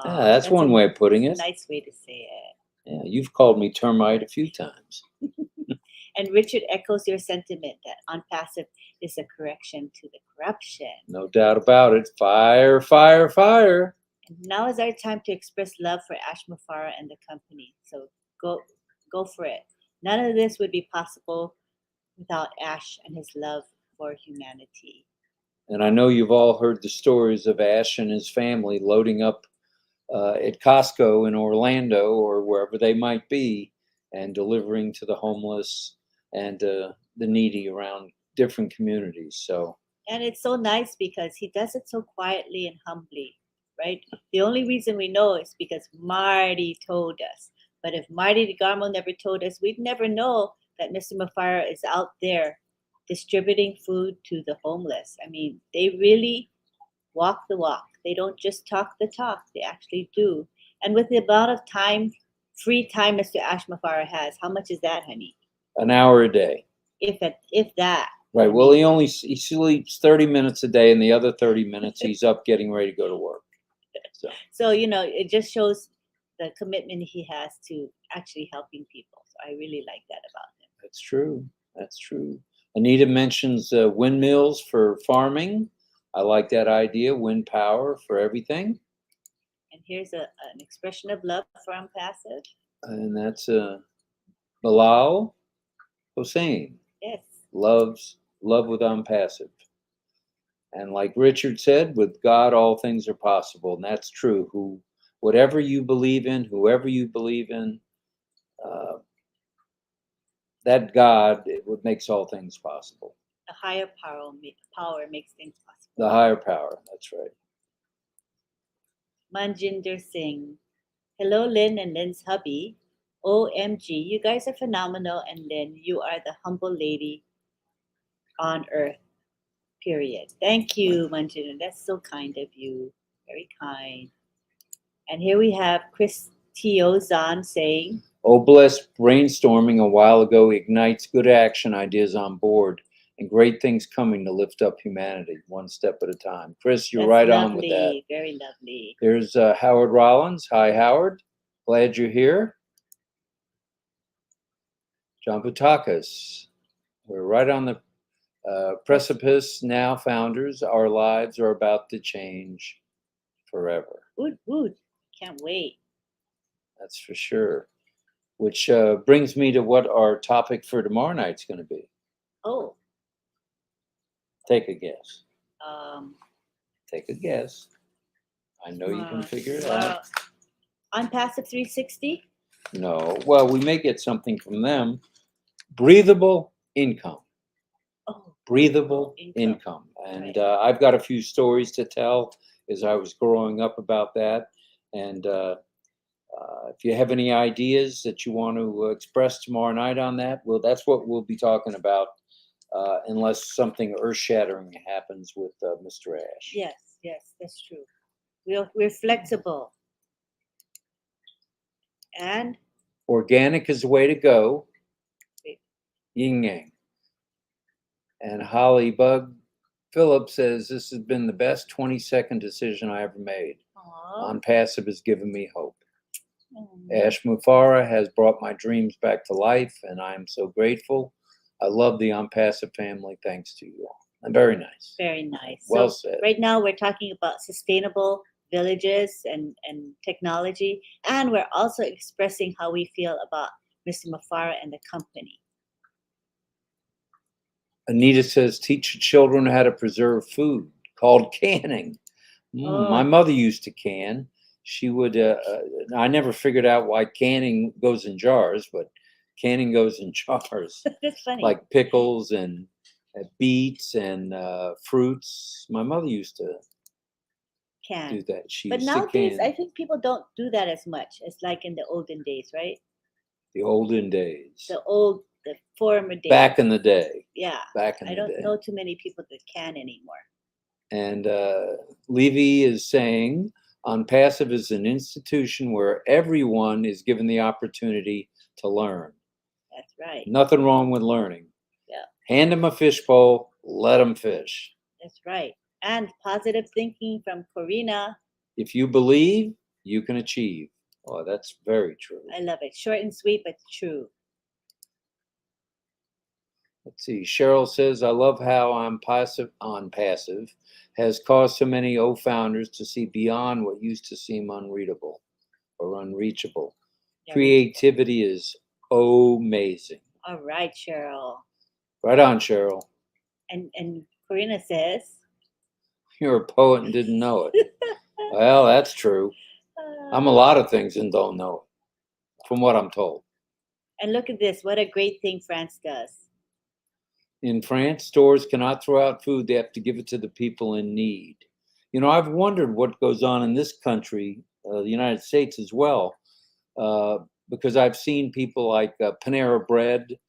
Yeah, that's one way of putting it. Nice way to say it. Yeah, you've called me termite a few times. And Richard echoes your sentiment that unpassive is a correction to the corruption. No doubt about it. Fire, fire, fire. And now is our time to express love for Ash Mufara and the company. So go for it. None of this would be possible without Ash and his love for humanity. And I know you've all heard the stories of Ash and his family loading up at Costco in Orlando or wherever they might be and delivering to the homeless and the needy around different communities. So, And it's so nice because he does it so quietly and humbly, right? The only reason we know is because Marty told us. But if Marty DeGarmo never told us, we'd never know that Mr. Mafara is out there distributing food to the homeless. I mean, they really walk the walk. They don't just talk the talk, they actually do. And with the amount of time, free time Mr. Ash Mafara has, how much is that, honey? an hour a day. If that. Right. I Well, mean, he sleeps 30 minutes a day, and the other 30 minutes he's up getting ready to go to work. So, it just shows the commitment he has to actually helping people. So I really like that about him. That's true. That's true. Anita mentions windmills for farming. I like that idea. Wind power for everything. And here's an expression of love for Passive. And that's Bilal Hussein. Yes. Love with passive. And like Richard said, with God, all things are possible. And that's true. Whatever you believe in, whoever you believe in, uh, that God, what makes all things possible. The higher power makes things possible. The higher power, that's right. Manjinder Singh. Hello, Lynn and Lynn's hubby. OMG, you guys are phenomenal, and Lynn, you are the humble lady on earth. Period. Thank you, Manjinder. That's so kind of you. Very kind. And here we have Chris Tiozan saying, Oblast brainstorming a while ago ignites good action ideas on board and great things coming to lift up humanity one step at a time. Chris, you're that's right lovely, on with that. Very lovely. There's Howard Rollins. Hi, Howard. Glad you're here. John Butakas. We're right on the precipice now, founders. Our lives are about to change forever. Woot. Can't wait. That's for sure. Which brings me to what our topic for tomorrow night's going to be. Oh. Take a guess. Take a guess. I know you can figure it out. On Passive 360? No. Well, we may get something from them. Breathable income. Oh, breathable income. And right. I've got a few stories to tell as I was growing up about that. And if you have any ideas that you want to express tomorrow night on that, well, that's what we'll be talking about, unless something earth-shattering happens with Mr. Ash. Yes, that's true. We're flexible. And? Organic is the way to go. Yin yang. And Holly Bug Phillips says, this has been the best 20-second decision I ever made. Aww. On Passive has given me hope. Ash Mufara has brought my dreams back to life, and I am so grateful. I love the On Passive family. Thanks to you all. And very nice. Very nice. Well so said. Right now we're talking about sustainable villages and technology, and we're also expressing how we feel about Mr. Mufara and the company. Anita says, teach children how to preserve food, called canning. My mother used to can. She would, I never figured out why canning goes in jars, but canning goes in jars. That's funny. Like pickles and beets and fruits. My mother used to do that. But nowadays, I think people don't do that as much as like in the olden days, right? The olden days. The former days. Back in the day. Yeah. I don't know too many people that can anymore. And Levy is saying, On Passive is an institution where everyone is given the opportunity to learn. That's right. Nothing wrong with learning. Yeah. Hand them a fish pole, let them fish. That's right. And positive thinking from Corina. If you believe, you can achieve. Oh, that's very true. I love it. Short and sweet, but true. Let's see. Cheryl says, I love how On Passive has caused so many founders to see beyond what used to seem unreadable or unreachable. Yeah, creativity is amazing. All right, Cheryl. Right on, Cheryl. And Corina says, you're a poet and didn't know it. Well, that's true. I'm a lot of things and don't know it, from what I'm told. And look at this. What a great thing France does. In France, stores cannot throw out food. They have to give it to the people in need. You know, I've wondered what goes on in this country, the United States as well, because I've seen people like Panera Bread.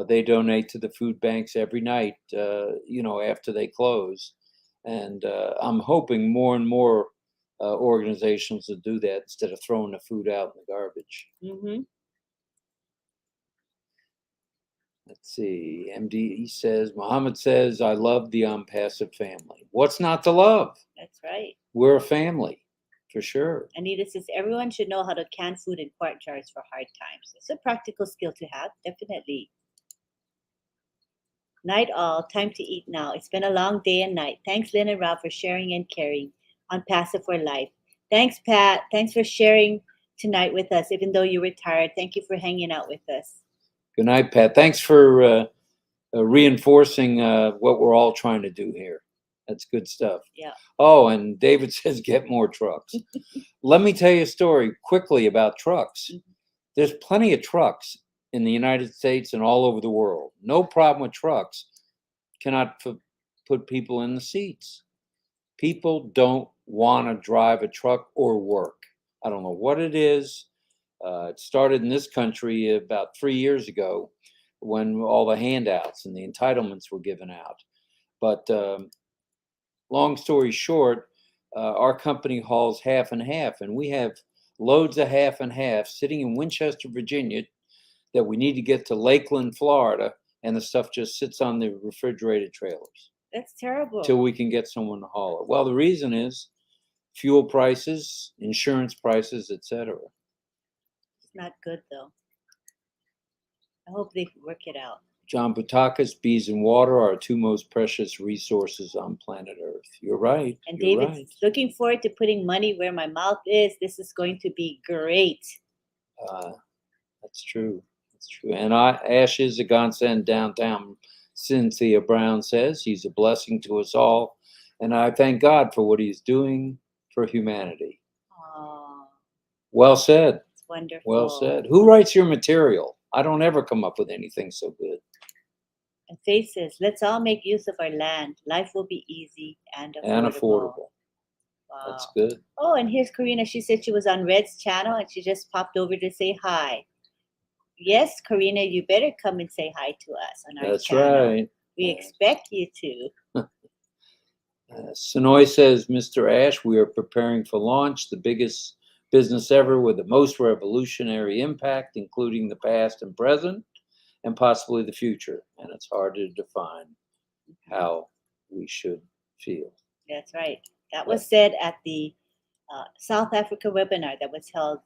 They donate to the food banks every night, after they close. And I'm hoping more and more organizations will do that instead of throwing the food out in the garbage. Mm-hmm. Let's see. MD says, Muhammad says, I love the On Passive family. What's not to love? That's right. We're a family, for sure. Anita says, everyone should know how to can food in quart jars for hard times. It's a practical skill to have, definitely. Night all, time to eat now. It's been a long day and night. Thanks, Lynn and Ralph, for sharing and caring on Passive for Life. Thanks, Pat. Thanks for sharing tonight with us, even though you were tired. Thank you for hanging out with us. Good night, Pat. Thanks for reinforcing what we're all trying to do here. That's good stuff. Yeah. Oh, and David says get more trucks. Let me tell you a story quickly about trucks. There's plenty of trucks in the United States and all over the world. No problem with trucks. Cannot put people in the seats. People don't want to drive a truck or work. I don't know what it is. It started in this country about 3 years ago when all the handouts and the entitlements were given out. But long story short, our company hauls half and half, and we have loads of half and half sitting in Winchester, Virginia, that we need to get to Lakeland, Florida, and the stuff just sits on the refrigerated trailers That's terrible. till we can get someone to haul it. Well, the reason is fuel prices, insurance prices, etc. It's not good, though. I hope they work it out. John Butakas, bees and water are our two most precious resources on planet Earth. You're right. And You're David's right. looking forward to putting money where my mouth is. This is going to be great. That's true. That's true. And Ash is a godsend downtown. Cynthia Brown says he's a blessing to us all, and I thank God for what he's doing for humanity. Oh, Well said. it's wonderful. Well said. Who writes your material? I don't ever come up with anything so good. And Faith says, let's all make use of our land. Life will be easy and affordable. And affordable. Wow. That's good. Oh, and here's Karina. She said she was on Red's channel and she just popped over to say hi. Yes, Karina, you better come and say hi to us on our That's channel. right. We expect you to. Sonoy says, Mr. Ash, we are preparing for launch, the biggest business ever with the most revolutionary impact, including the past and present, and possibly the future. And it's hard to define how we should feel. That's right. That was said at the South Africa webinar that was held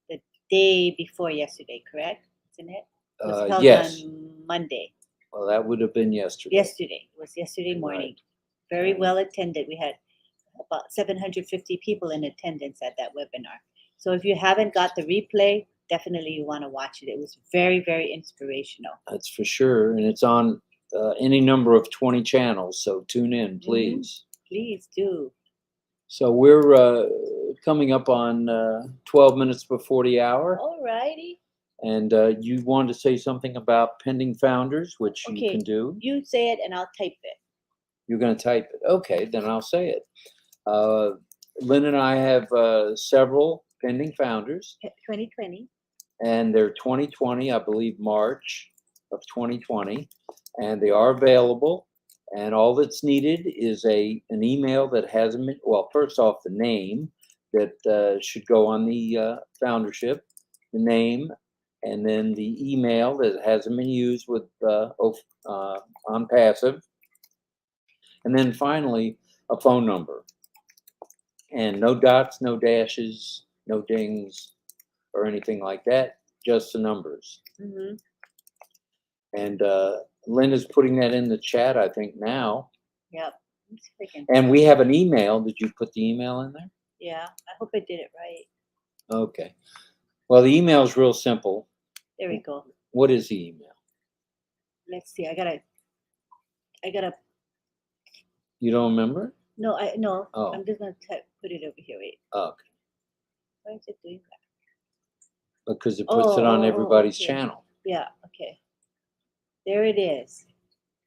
the day before yesterday, correct? Isn't it? It was held yes. on Monday. Well, that would have been yesterday. Yesterday. It was yesterday morning. Right. Very Right. well attended. We had about 750 people in attendance at that webinar. So if you haven't got the replay, definitely you want to watch it. It was very, very inspirational. That's for sure. And it's on any number of 20 channels. So tune in, please. Please do. So we're coming up on 12 minutes before the hour. All righty. And you wanted to say something about pending founders, which you Okay. can do. You say it and I'll type it. You're going to type it. Okay, then I'll say it. Lynn and I have several pending founders, 2020. and they're 2020, I believe March of 2020, and they are available. And all that's needed is an email that hasn't been, well, first off, the name that should go on the foundership, the name, and then the email that hasn't been used with on passive. And then finally, a phone number. And no dots, no dashes, no dings, or anything like that, just the numbers. Mm-hmm. And Lynn is putting that in the chat, I think, now. Yep. And we have an email. Did you put the email in there? Yeah, I hope I did it right. Okay. Well, the email is real simple. There we go. What is the email? Let's see. I gotta. You don't remember? No, no. Oh. I'm just gonna put it over here. Wait. Okay. Why is it doing that? Because it puts it on everybody's okay. channel. Yeah. Okay. There it is.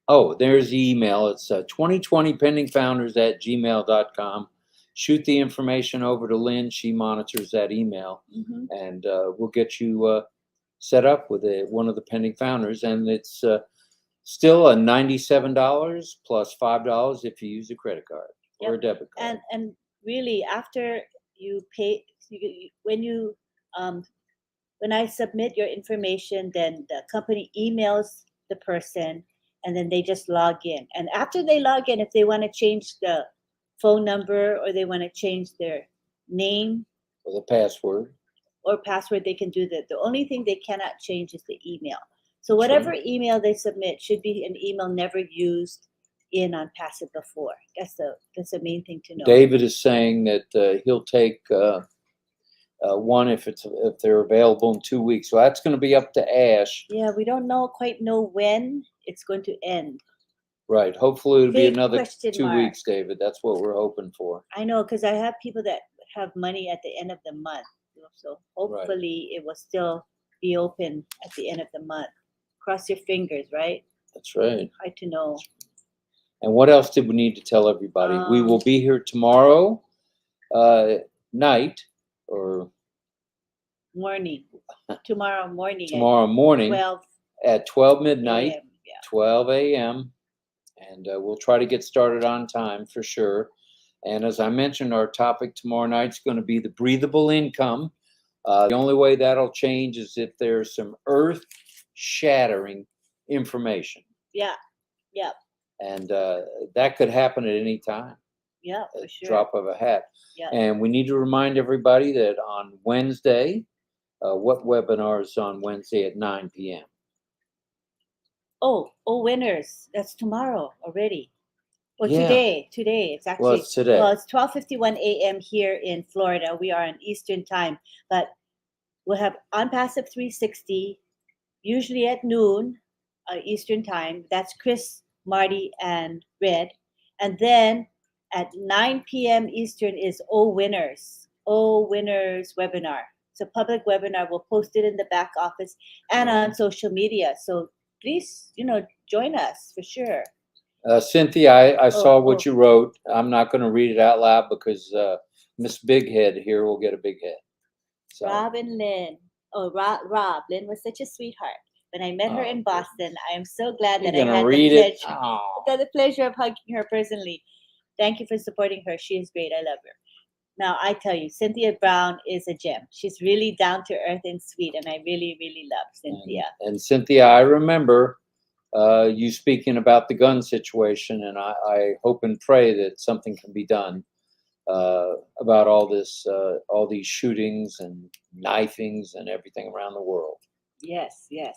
Oh, there's the email. It's 2020pendingfounders@gmail.com. Shoot the information over to Lynn. She monitors that email, and we'll get you set up with one of the pending founders. And it's still a $97 plus $5 if you use a credit card or a debit card. And really, after you pay, when I submit your information, then the company emails the person, and then they just log in. And after they log in, if they want to change the phone number or they want to change their name or the password, they can do that. The only thing they cannot change is the email. So That's whatever right. email they submit should be an email never used in on Passive before. That's the main thing to know. David is saying that he'll take one if they're available in 2 weeks. So that's going to be up to Ash. Yeah, we don't quite know when it's going to end. Right. Hopefully it'll be Big another question 2 mark. weeks, David. That's what we're hoping for. I know, because I have people that have money at the end of the month. So hopefully it will still be open at the end of the month. Cross your fingers, right? That's right. Hard to know. And what else did we need to tell everybody? We will be here tomorrow night or Morning. Tomorrow morning. tomorrow morning 12 at 12 midnight, a.m. Yeah. 12 a.m. And we'll try to get started on time for sure. And as I mentioned, our topic tomorrow night is going to be the breathable income. The only way that'll change is if there's some earth-shattering information. Yeah. Yeah. And that could happen at any time. Yeah, for sure. Drop of a hat. Yeah. And we need to remind everybody that on Wednesday, what webinar is on Wednesday at 9 p.m.? Oh, winners. That's tomorrow already. Well, Yeah. today. It's actually, Well, it's today. Well, it's 12:51 a.m. here in Florida. We are on Eastern time, but we'll have on Passive 360, usually at noon Eastern time. That's Chris, Marty, and Red. And then at 9 p.m. Eastern is O Winners webinar. It's a public webinar. We'll post it in the back office and on social media. So please, join us for sure. Cynthia, I saw what oh. you wrote. I'm not going to read it out loud because Miss Big Head here will get a big head. So. Rob and Lynn. Oh, Rob. Lynn was such a sweetheart. When I met her in Boston, I am so glad that I had the pleasure of hugging her personally. Thank you for supporting her. She is great. I love her. Now, I tell you, Cynthia Brown is a gem. She's really down to earth and sweet, and I really, really love Cynthia. And Cynthia, I remember you speaking about the gun situation, and I hope and pray that something can be done about all these shootings and knifings and everything around the world. Yes, yes.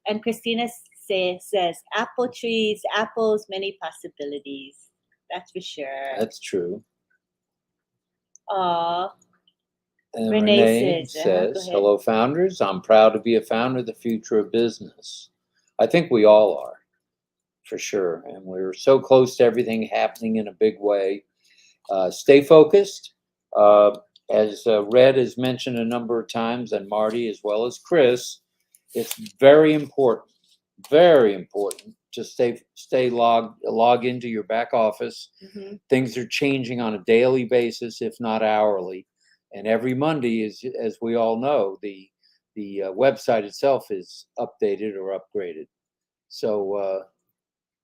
And Christina says, apple trees, apples, many possibilities. That's for sure. That's true. Aw. And Renee says, hello, founders. I'm proud to be a founder of the future of business. I think we all are, for sure. And we're so close to everything happening in a big way. Stay focused. As Red has mentioned a number of times, and Marty as well as Chris, it's very important to stay log into your back office. Mm-hmm. Things are changing on a daily basis, if not hourly. And every Monday, as we all know, the website itself is updated or upgraded. So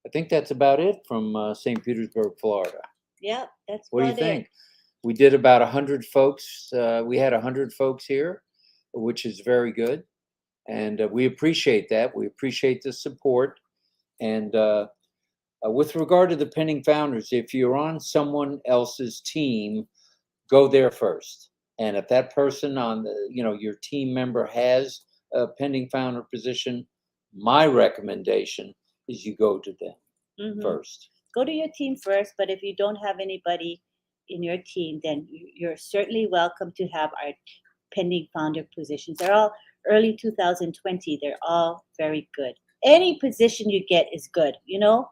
I think that's about it from St. Petersburg, Florida. Yeah, that's what do you think? We did about 100 folks. We had 100 folks here, which is very good. And we appreciate that. We appreciate the support. And with regard to the pending founders, if you're on someone else's team, go there first. And if that person on your team member has a pending founder position, my recommendation is you go to them first. Go to your team first, but if you don't have anybody in your team, then you're certainly welcome to have our pending founder positions. They're all early 2020. They're all very good. Any position you get is good. You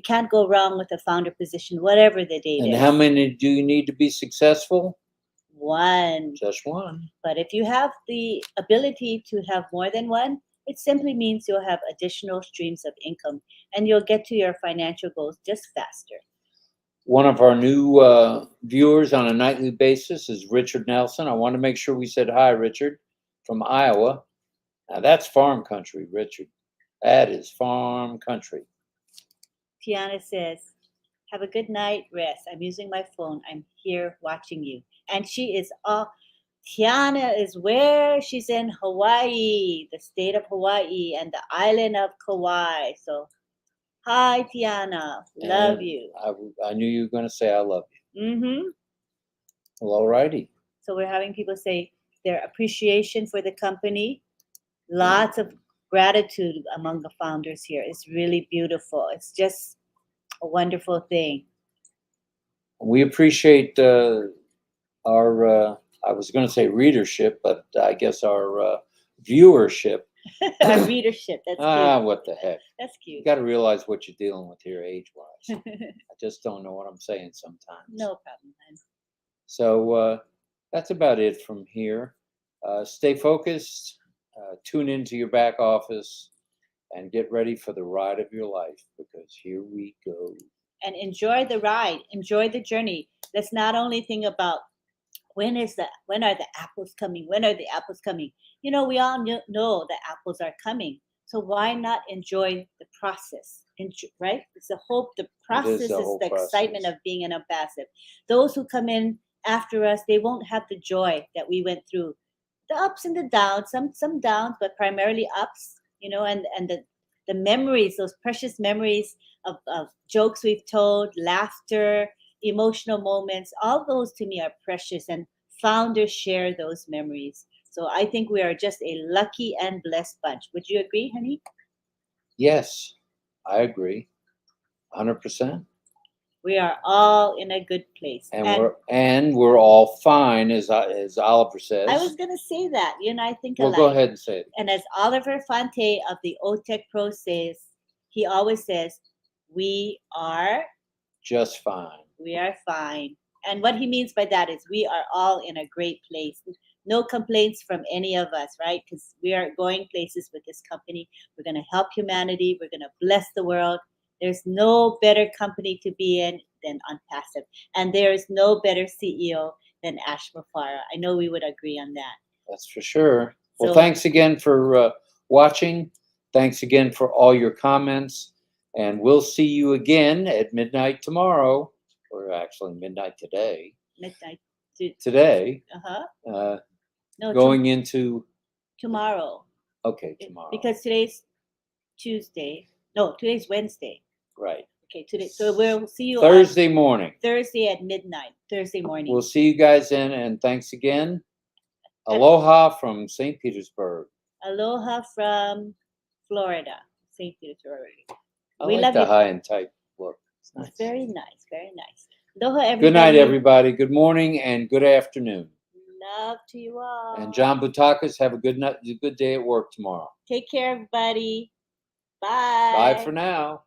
can't go wrong with a founder position, whatever the date is. And how many do you need to be successful? One. Just one. But if you have the ability to have more than one, it simply means you'll have additional streams of income and you'll get to your financial goals just faster. One of our new viewers on a nightly basis is Richard Nelson. I want to make sure we said hi, Richard, from Iowa. Now that's farm country, Richard. That is farm country. Tiana says, have a good night, rest. I'm using my phone. I'm here watching you. And she is Tiana is where? She's in Hawaii, the state of Hawaii and the island of Kauai. So, hi, Tiana. Love you. I knew you were going to say I love you. Mm-hmm. Well, all righty. So we're having people say their appreciation for the company. Lots of gratitude among the founders here is really beautiful. It's just a wonderful thing. We appreciate our, I was going to say readership, but I guess our viewership. Our readership. That's cute. What the heck? That's You cute. got to realize what you're dealing with here age-wise. I just don't know what I'm saying sometimes. No problem, man. So that's about it from here. Stay focused, tune into your back office, and get ready for the ride of your life, because here we go. And enjoy the ride. Enjoy the journey. Let's not only think about when are the apples coming? When are the apples coming? You know, we all know the apples are coming. So why not enjoy the process? Right? It's the hope. The process is whole the excitement process. of being an ambassador. Those who come in after us, they won't have the joy that we went through. The ups and the downs, some downs, but primarily ups. You know, and the memories, those precious memories of jokes we've told, laughter, emotional moments, all those to me are precious, and founders share those memories. So I think we are just a lucky and blessed bunch. Would you agree, honey? Yes, I agree, 100%. We are all in a good place. And we're all fine, as Oliver says. I was gonna say that. You know, I think Well, alike. go ahead and say it. And as Oliver Fonte of the OTEC Pro says, he always says, we are Just fine. We are fine. And what he means by that is we are all in a great place. No complaints from any of us, right? Because we are going places with this company. We're going to help humanity. We're going to bless the world. There's no better company to be in than Unpassive. And there is no better CEO than Ash Mufara. I know we would agree on that. That's for sure. Well, So- thanks again for watching. Thanks again for all your comments. And we'll see you again at midnight tomorrow, or actually midnight today. Midnight. Today, Uh-huh. No, going into, tomorrow. okay, tomorrow. Because today's Tuesday. No, today's Wednesday. Right. Okay, today. So we'll see you Thursday morning. Thursday at midnight. Thursday morning. We'll see you guys then, and thanks again. Aloha from St. Petersburg. Aloha from Florida, St. Petersburg. I We like love the you. high and tight look. It's nice. It's very nice, very nice. Aloha, everybody. Good night, everybody. Good morning and good afternoon. Love to you all. And John Butakas, have a good night, a good day at work tomorrow. Take care, everybody. Bye. Bye for now.